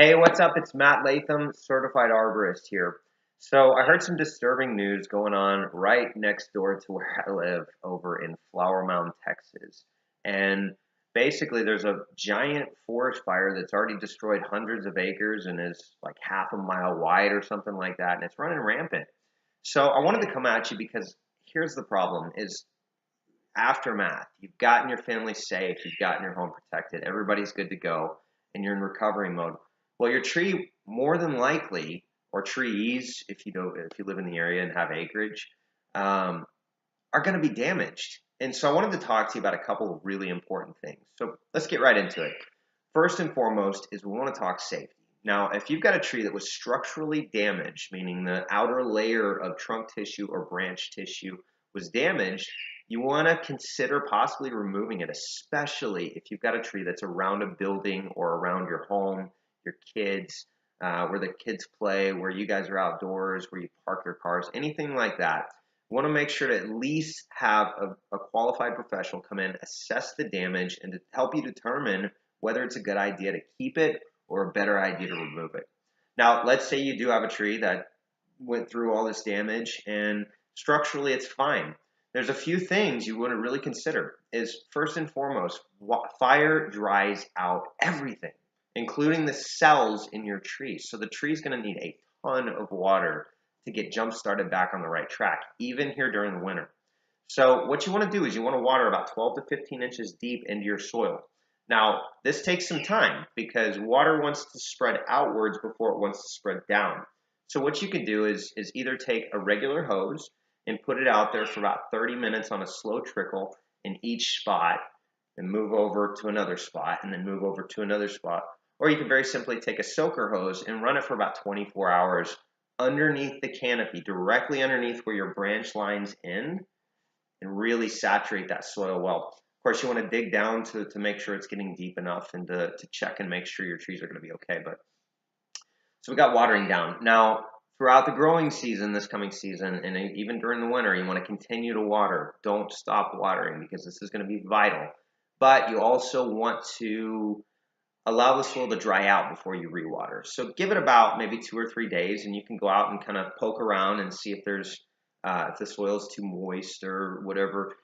Hey, what's up? It's Matt Latham, certified arborist here. So I heard some disturbing news going on right next door to where I live over in Flower Mound, Texas. And basically there's a giant forest fire that's already destroyed hundreds of acres and is like half a mile wide or something like that, and it's running rampant. So I wanted to come at you because here's the problem is aftermath. You've gotten your family safe, you've gotten your home protected, everybody's good to go, and you're in recovery mode. Well, your tree more than likely, or trees, if you live in the area and have acreage, um, are going to be damaged. And so I wanted to talk to you about a couple of really important things. So let's get right into it. First and foremost is we want to talk safety. Now, if you've got a tree that was structurally damaged, meaning the outer layer of trunk tissue or branch tissue was damaged, you want to consider possibly removing it, especially if you've got a tree that's around a building or around your home, your kids, where the kids play, where you guys are outdoors, where you park your cars, anything like that. You want to make sure to at least have a qualified professional come in, assess the damage, and to help you determine whether it's a good idea to keep it or a better idea to remove it. Now, let's say you do have a tree that went through all this damage and structurally it's fine. There's a few things you want to really consider. Is first and foremost, fire dries out everything, including the cells in your tree. So the tree is going to need a ton of water to get jump started back on the right track, even here during the winter. So what you want to do is you want to water about 12 to 15 inches deep into your soil. Now, this takes some time because water wants to spread outwards before it wants to spread down. So what you can do is either take a regular hose and put it out there for about 30 minutes on a slow trickle in each spot and move over to another spot and then move over to another spot. Or you can very simply take a soaker hose and run it for about 24 hours underneath the canopy, directly underneath where your branch lines end, and really saturate that soil well. Of course, you want to dig down to make sure it's getting deep enough and to check and make sure your trees are going to be okay. But so we got watering down. Now, throughout the growing season, this coming season, and even during the winter, you want to continue to water. Don't stop watering because this is going to be vital. But you also want to allow the soil to dry out before you rewater. So give it about maybe 2 or 3 days, and you can go out and kind of poke around and see if the soil is too moist or whatever.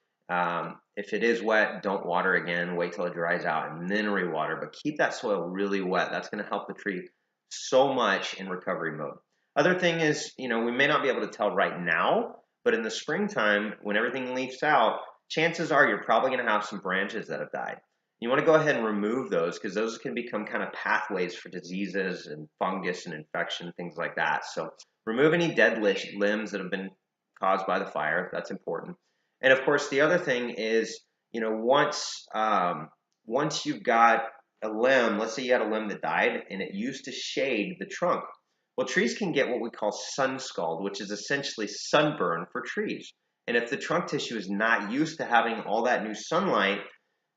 If it is wet, don't water again. Wait till it dries out and then rewater. But keep that soil really wet. That's going to help the tree so much in recovery mode. Other thing is, we may not be able to tell right now, but in the springtime, when everything leaves out, chances are you're probably going to have some branches that have died. You want to go ahead and remove those because those can become kind of pathways for diseases and fungus and infection, things like that. So remove any dead limbs that have been caused by the fire. That's important. And of course, the other thing is, once you've got a limb, let's say you had a limb that died and it used to shade the trunk. Well, trees can get what we call sunscald, which is essentially sunburn for trees. And if the trunk tissue is not used to having all that new sunlight,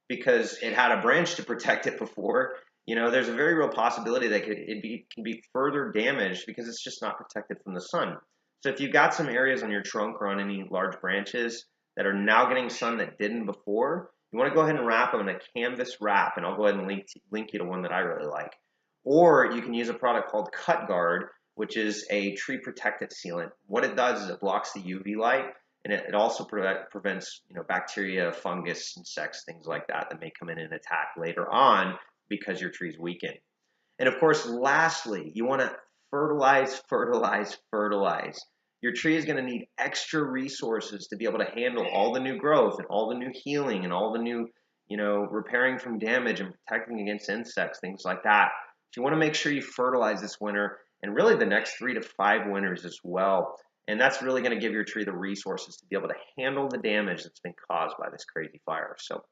because it had a branch to protect it before, there's a very real possibility that it can be further damaged because it's just not protected from the sun. So if you've got some areas on your trunk or on any large branches that are now getting sun that didn't before, you want to go ahead and wrap them in a canvas wrap, and I'll go ahead and link you to one that I really like. Or you can use a product called Cut Guard, which is a tree protectant sealant. What it does is it blocks the UV light, and it also prevents bacteria, fungus, insects, things like that may come in and attack later on because your tree's weakened. And of course, lastly, you want to fertilize, fertilize, fertilize. Your tree is going to need extra resources to be able to handle all the new growth and all the new healing and all the new, repairing from damage and protecting against insects, things like that. So you want to make sure you fertilize this winter and really the next 3 to 5 winters as well. And that's really going to give your tree the resources to be able to handle the damage that's been caused by this crazy fire. So,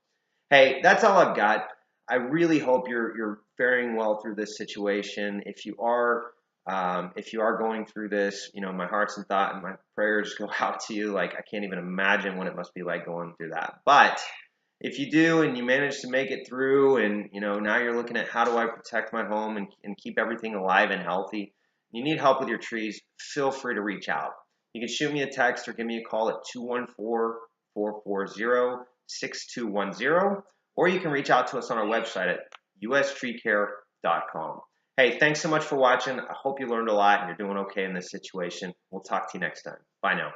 hey, that's all I've got. I really hope you're faring well through this situation. If you are going through this, my heart's and thought and my prayers go out to you. Like, I can't even imagine what it must be like going through that. But if you do and you manage to make it through, and now you're looking at how do I protect my home and keep everything alive and healthy, you need help with your trees, feel free to reach out. You can shoot me a text or give me a call at 214-440-6210, or you can reach out to us on our website at ustreecare.com. Hey, thanks so much for watching. I hope you learned a lot and you're doing okay in this situation. We'll talk to you next time. Bye now.